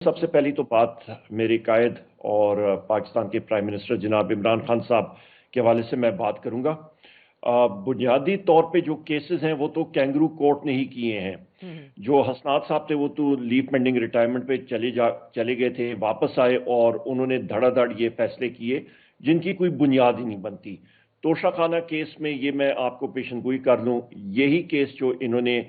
سب سے پہلی تو بات میرے قائد اور پاکستان کے پرائم منسٹر جناب عمران خان صاحب کے حوالے سے میں بات کروں گا۔ بنیادی طور پہ جو کیسز ہیں وہ تو کینگرو کورٹ نے ہی کیے ہیں۔ جو حسنات صاحب تھے وہ تو لیو پینڈنگ ریٹائرمنٹ پہ چلے گئے تھے، واپس آئے اور انہوں نے دھڑا دھڑ یہ فیصلے کیے جن کی کوئی بنیاد ہی نہیں بنتی۔ توشہ خانہ کیس میں یہ میں آپ کو پیشن گوئی کر لوں، یہی کیس جو انہوں نے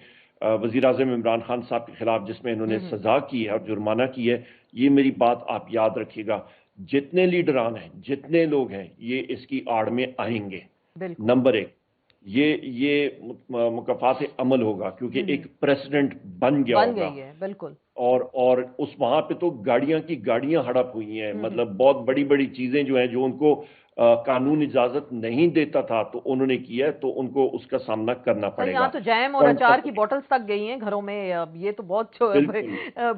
وزیر اعظم عمران خان صاحب کے خلاف جس میں انہوں نے سزا کی ہے اور جرمانہ کی ہے، یہ میری بات آپ یاد رکھیے گا، جتنے لیڈران ہیں، جتنے لوگ ہیں، یہ اس کی آڑ میں آئیں گے۔ نمبر ایک، یہ مکافات عمل ہوگا کیونکہ ایک پریسیڈنٹ بن گیا ہوگا۔ بالکل۔ اور اس وہاں پہ تو گاڑیاں کی گاڑیاں ہڑپ ہوئی ہیں، مطلب بہت بڑی بڑی چیزیں جو ہیں جو ان کو قانون اجازت نہیں دیتا تھا تو انہوں نے کیا ہے، تو ان کو اس کا سامنا کرنا پڑے گا۔ یہاں تو جیم اور اچار کی بوٹلز تک گئی ہیں گھروں میں، یہ تو بہت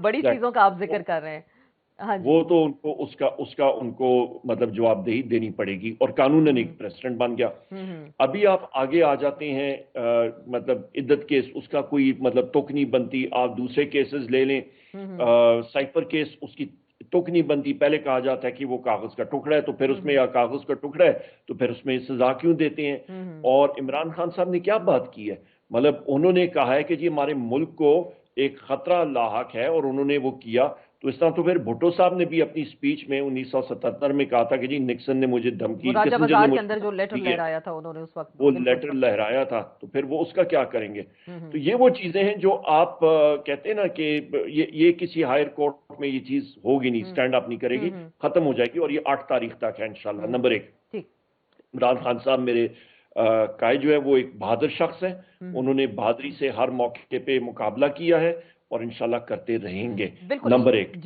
بڑی چیزوں کا آپ ذکر کر رہے ہیں۔ وہ تو ان کو اس کا ان کو مطلب جواب دہی دینی پڑے گی، اور قانوناً ایک پریسیڈنٹ بن گیا۔ ابھی آپ آگے آ جاتے ہیں، مطلب عدت کیس، اس کا کوئی مطلب تک نہیں بنتی۔ آپ دوسرے کیسز لے لیں، سائفر کیس، اس کی تک نہیں بنتی۔ پہلے کہا جاتا ہے کہ وہ کاغذ کا ٹکڑا ہے، تو پھر اس میں یا کاغذ کا ٹکڑا ہے تو پھر اس میں سزا کیوں دیتے ہیں؟ اور عمران خان صاحب نے کیا بات کی ہے، مطلب انہوں نے کہا ہے کہ جی ہمارے ملک کو ایک خطرہ لاحق ہے، اور انہوں نے وہ کیا۔ تو اس طرح تو پھر بھٹو صاحب نے بھی اپنی سپیچ میں 1977 میں کہا تھا کہ جی نکسن نے مجھے دھمکی، راجہ بازار کے اندر جو لیٹر لہرایا تھا انہوں نے اس وقت، وہ لیٹر لہرایا تھا، تو پھر وہ اس کا کیا کریں گے؟ تو یہ وہ چیزیں ہیں جو آپ کہتے ہیں نا کہ یہ کسی ہائر کورٹ میں یہ چیز ہوگی نہیں، سٹینڈ اپ نہیں کرے گی، ختم ہو جائے گی، اور یہ 8 تاریخ تک ہے انشاءاللہ۔ نمبر ایک، عمران خان صاحب میرے قائد جو ہے وہ ایک بہادر شخص ہے، انہوں نے بہادری سے ہر موقع پہ مقابلہ کیا ہے اور انشاءاللہ کرتے رہیں گے۔ نمبر ایک۔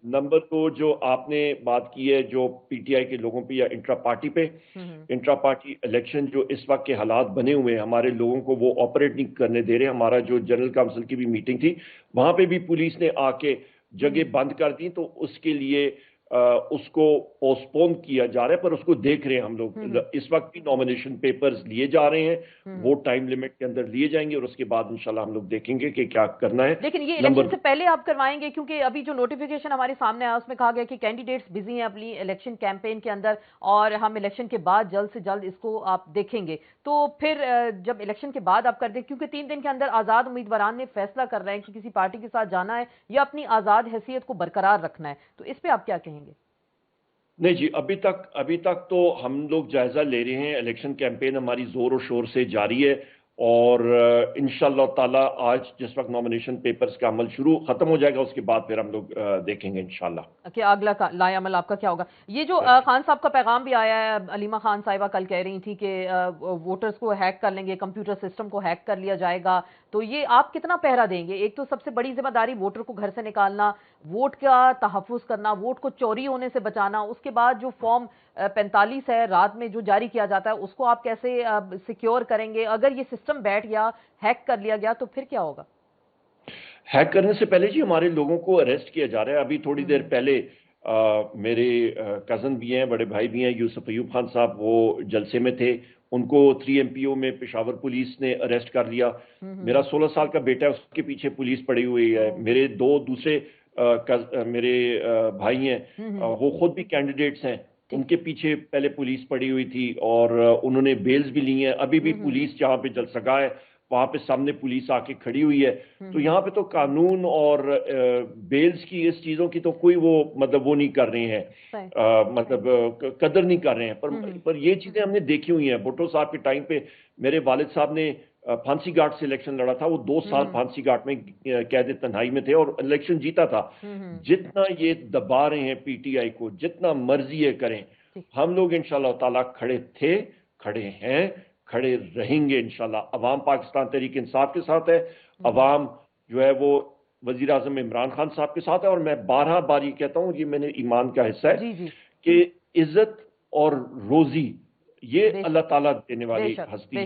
نمبر دو، جو آپ نے بات کی ہے جو پی ٹی آئی کے لوگوں پہ یا انٹرا پارٹی پہ، انٹرا پارٹی الیکشن جو اس وقت کے حالات بنے ہوئے ہیں، ہمارے لوگوں کو وہ آپریٹ نہیں کرنے دے رہے۔ ہمارا جو جنرل کونسل کی بھی میٹنگ تھی، وہاں پہ بھی پولیس نے آ کے جگہ بند کر دی، تو اس کے لیے اس کو پوسٹ پون کیا جا رہا ہے، پر اس کو دیکھ رہے ہیں ہم لوگ۔ اس وقت بھی نامینیشن پیپرز لیے جا رہے ہیں، وہ ٹائم لیمٹ کے اندر لیے جائیں گے، اور اس کے بعد انشاءاللہ ہم لوگ دیکھیں گے کہ کیا کرنا ہے۔ لیکن یہ الیکشن سے پہلے آپ کروائیں گے؟ کیونکہ ابھی جو نوٹیفیکیشن ہمارے سامنے آیا اس میں کہا گیا کہ کینڈیڈیٹس بزی ہیں اپنی الیکشن کیمپین کے اندر، اور ہم الیکشن کے بعد جلد سے جلد اس کو آپ دیکھیں گے۔ تو پھر جب الیکشن کے بعد آپ کر دیں، کیونکہ 3 دن کے اندر آزاد امیدواران نے فیصلہ کر رہے ہیں کہ کسی پارٹی کے ساتھ جانا ہے یا اپنی آزاد حیثیت کو برقرار رکھنا ہے، تو اس پہ آپ کیا کہیں گے؟ نہیں جی، ابھی تک تو ہم لوگ جائزہ لے رہے ہیں، الیکشن کیمپین ہماری زور و شور سے جاری ہے، اور انشاءاللہ تعالی آج جس وقت نامینیشن پیپرز کا عمل ختم ہو جائے گا، اس کے بعد پھر ہم لوگ دیکھیں گے انشاءاللہ کہ اگلا لائے عمل آپ کا کیا ہوگا۔ یہ جو خان صاحب کا پیغام بھی آیا ہے، علیمہ خان صاحبہ کل کہہ رہی تھی کہ ووٹرز کو ہیک کر لیں گے، کمپیوٹر سسٹم کو ہیک کر لیا جائے گا، تو یہ آپ کتنا پہرا دیں گے؟ ایک تو سب سے بڑی ذمہ داری ووٹر کو گھر سے نکالنا، ووٹ کا تحفظ کرنا، ووٹ کو چوری ہونے سے بچانا، اس کے بعد جو فارم 45 ہے رات میں جو جاری کیا جاتا ہے اس کو آپ کیسے سیکیور کریں گے؟ اگر یہ سسٹم بیٹھ گیا، ہیک کر لیا گیا، تو پھر کیا ہوگا؟ ہیک کرنے سے پہلے جی ہمارے لوگوں کو اریسٹ کیا جا رہا ہے۔ ابھی تھوڑی دیر پہلے میرے کزن بھی ہیں، بڑے بھائی بھی ہیں، یوسف ایوب خان صاحب، وہ جلسے میں تھے، ان کو 3 MPO میں پشاور پولیس نے اریسٹ کر لیا۔ میرا 16 سال کا بیٹا ہے، اس کے پیچھے پولیس پڑی ہوئی ہے۔ میرے 2 دوسرے میرے بھائی ہیں، وہ خود بھی کینڈیڈیٹس ہیں، ان کے پیچھے پہلے پولیس پڑی ہوئی تھی، اور انہوں نے بیلز بھی لی ہیں۔ ابھی بھی پولیس جہاں پہ جلسہ گاہ ہے وہاں پہ سامنے پولیس آ کے کھڑی ہوئی ہے۔ تو یہاں پہ تو قانون اور بیلز کی اس چیزوں کی تو کوئی وہ مطلب وہ نہیں کر رہے ہیں، مطلب قدر نہیں کر رہے ہیں، پر یہ چیزیں ہم نے دیکھی ہوئی ہیں۔ بھٹو صاحب کے ٹائم پہ میرے والد صاحب نے پھانسی گھاٹ سے الیکشن لڑا تھا، وہ 2 سال پھانسی گھاٹ میں قید تنہائی میں تھے اور الیکشن جیتا تھا۔ جتنا یہ دبا رہے ہیں پی ٹی آئی کو، جتنا مرضی یہ کریں، ہم لوگ انشاءاللہ تعالیٰ کھڑے تھے، کھڑے ہیں، کھڑے رہیں گے انشاءاللہ۔ عوام پاکستان تحریک انصاف کے ساتھ ہے، عوام جو ہے وہ وزیر اعظم عمران خان صاحب کے ساتھ ہے، اور میں 12 بار یہ کہتا ہوں، یہ میں نے ایمان کا حصہ ہے کہ عزت اور روزی یہ اللہ تعالیٰ دینے والی ہستی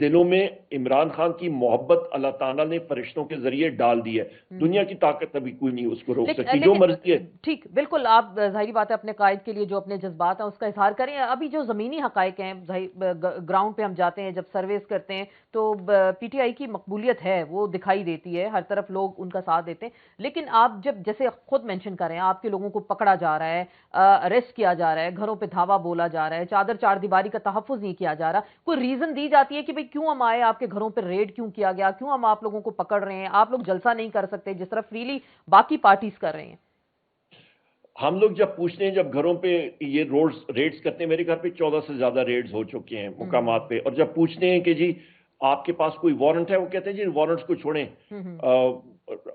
دلوں میں عمران خان کی محبت اللہ تعالیٰ نے فرشتوں کے ذریعے ڈال دی ہے. دنیا کی طاقت ابھی کوئی نہیں اس کو روک سکتی, جو مرضی ہے. ٹھیک, بالکل, آپ ظاہری بات ہے اپنے قائد کے لیے جو اپنے جذبات ہیں اس کا اظہار کریں. ابھی جو زمینی حقائق ہیں, گراؤنڈ پہ ہم جاتے ہیں, جب سرویز کرتے ہیں تو پی ٹی آئی کی مقبولیت ہے, وہ دکھائی دیتی ہے, ہر طرف لوگ ان کا ساتھ دیتے ہیں. لیکن آپ جب جیسے خود مینشن کر رہے ہیں, آپ کے لوگوں کو پکڑا جا رہا ہے, اریسٹ کیا جا رہا ہے, گھروں پہ دھاوا بولا جا رہا ہے, چادر چار دیواری کا تحفظ نہیں کیا جا رہا, کوئی ریزن دی جاتی ہے کہ بھئی کیوں ہم آئے, آپ کے گھروں پہ ریڈ کیوں کیا گیا, کیوں ہم آپ لوگوں کو پکڑ رہے ہیں, آپ لوگ جلسہ نہیں کر سکتے جس طرح فریلی باقی پارٹیز کر رہے ہیں؟ ہم لوگ جب پوچھتے ہیں, جب گھروں پہ یہ ریڈز کرتے ہیں, میرے گھر پہ 14 سے زیادہ ریڈز ہو چکے ہیں مقامات پہ, اور جب پوچھتے ہیں کہ جی آپ کے پاس کوئی وارنٹ ہے, وہ کہتے ہیں جی وارنٹس کو چھوڑیں,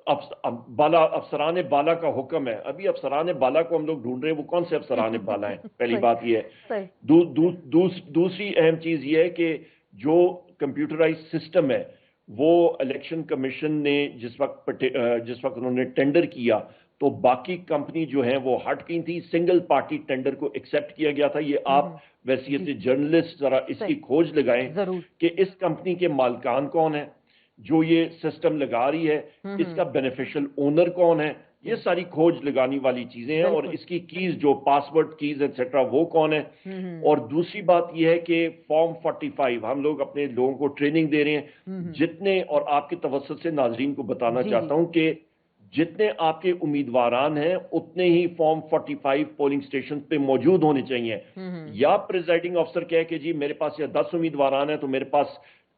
افسران بالا کا حکم ہے. ابھی افسران بالا کو ہم لوگ ڈھونڈ رہے ہیں, وہ کون سے افسران بالا ہیں؟ پہلی بات یہ ہے. دوسری اہم چیز یہ ہے کہ جو کمپیوٹرائز سسٹم ہے, وہ الیکشن کمیشن نے جس وقت انہوں نے ٹینڈر کیا تو باقی کمپنی جو ہیں وہ ہٹ گئی تھی, سنگل پارٹی ٹینڈر کو ایکسیپٹ کیا گیا تھا. یہ آپ ویسیت جرنلسٹ ذرا اس کی کھوج لگائیں کہ اس کمپنی کے مالکان کون ہیں, جو یہ سسٹم لگا رہی ہے, اس کا بینیفیشل اونر کون ہے, یہ ساری کھوج لگانی والی چیزیں ہیں. اور اس کی کیز, جو پاسورڈ کیز ایٹسیٹرا, وہ کون ہے. اور دوسری بات یہ ہے کہ فارم 45 ہم لوگ اپنے لوگوں کو ٹریننگ دے رہے ہیں جتنے, اور آپ کے توسط سے ناظرین کو بتانا چاہتا ہوں کہ جتنے آپ کے امیدواران ہیں اتنے ہی فارم 45 پولنگ سٹیشن پہ موجود ہونے چاہیے. یا پریزائڈنگ افسر کہے کہ جی میرے پاس یا 10 امیدواران ہیں تو میرے پاس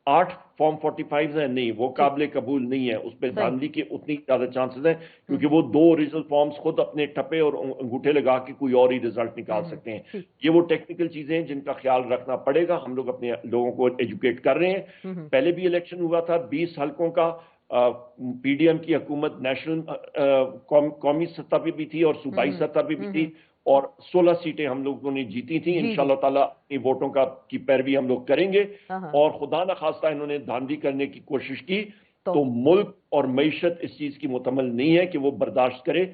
8 فارم 45 ہیں, نہیں, وہ قابل قبول نہیں ہے. اس پہ دھاندلی کے اتنی زیادہ چانسز ہیں کیونکہ وہ 2 اوریجنل فارمز خود اپنے ٹھپے اور انگوٹھے لگا کے کوئی اور ہی رزلٹ نکال سکتے ہیں. یہ وہ ٹیکنیکل چیزیں ہیں جن کا خیال رکھنا پڑے گا. ہم لوگ اپنے لوگوں کو ایجوکیٹ کر رہے ہیں. پہلے بھی الیکشن ہوا تھا 20 حلقوں کا, پی ڈی ایم کی حکومت نیشنل قومی سطح پہ بھی تھی اور صوبائی سطح پہ بھی تھی, اور 16 سیٹیں ہم لوگوں نے جیتی تھیں. انشاءاللہ تعالیٰ اپنی ووٹوں کی پیروی ہم لوگ کریں گے. اور خدا نخواستہ انہوں نے دھاندلی کرنے کی کوشش کی تو ملک اور معیشت اس چیز کی متحمل نہیں ہے کہ وہ برداشت کرے.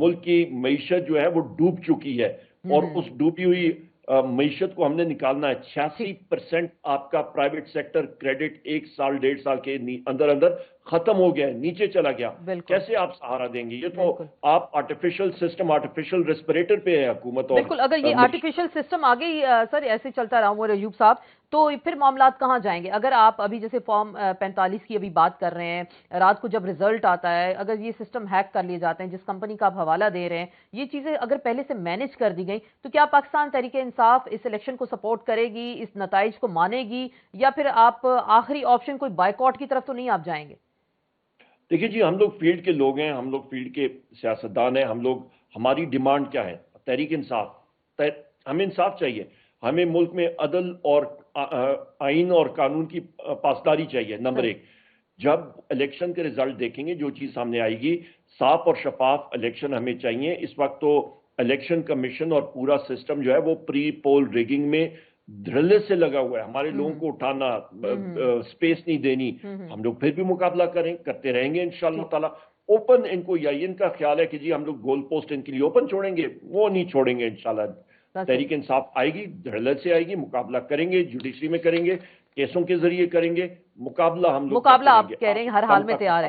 ملک کی معیشت جو ہے وہ ڈوب چکی ہے, اور اس ڈوبی ہوئی معیشت کو ہم نے نکالنا ہے. 86% آپ کا پرائیویٹ سیکٹر کریڈٹ 1 سال 1.5 سال کے اندر ختم ہو گیا ہے, نیچے چلا گیا. کیسے آپ سہارا دیں گے؟ یہ تو آپ آرٹیفیشل سسٹم, آرٹیفیشل ریسپریٹر پہ ہے حکومت. بالکل, اگر یہ آرٹیفیشل سسٹم آگے ہی سر ایسے چلتا رہا ہوں ایوب صاحب, تو پھر معاملات کہاں جائیں گے؟ اگر آپ ابھی جیسے فارم 45 کی ابھی بات کر رہے ہیں, رات کو جب ریزلٹ آتا ہے, اگر یہ سسٹم ہیک کر لیے جاتے ہیں, جس کمپنی کا آپ حوالہ دے رہے ہیں, یہ چیزیں اگر پہلے سے مینج کر دی گئیں تو کیا پاکستان تحریک انصاف اس الیکشن کو سپورٹ کرے گی, اس نتائج کو مانے گی, یا پھر آپ آخری آپشن کوئی بائیکاٹ کی طرف تو نہیں آپ جائیں گے؟ دیکھیے جی, ہم لوگ فیلڈ کے لوگ ہیں, ہم لوگ فیلڈ کے سیاستدان ہیں. ہماری ڈیمانڈ کیا ہے؟ تحریک انصاف, ہمیں انصاف چاہیے. ہمیں ملک میں عدل اور آئین اور قانون کی پاسداری چاہیے. نمبر 1, جب الیکشن کے ریزلٹ دیکھیں گے, جو چیز سامنے آئے گی, صاف اور شفاف الیکشن ہمیں چاہیے. اس وقت تو الیکشن کمیشن اور پورا سسٹم جو ہے وہ پری پول ریگنگ میں دھڑلے سے لگا ہوا ہے. ہمارے لوگوں کو اٹھانا, سپیس نہیں دینی. ہم لوگ پھر بھی مقابلہ کرتے رہیں گے انشاءاللہ تعالی. اوپن ان کو, یا ان کا خیال ہے کہ جی ہم لوگ گول پوسٹ ان کے لیے اوپن چھوڑیں گے, وہ نہیں چھوڑیں گے انشاءاللہ. تحریک انصاف آئے گی, دھڑلے سے آئے گی, مقابلہ کریں گے, جوڈیشری میں کریں گے, کیسوں کے ذریعے کریں گے, مقابلہ ہم لوگ مقابلہ آپ کہہ رہے ہیں ہر حال میں تیار ہے.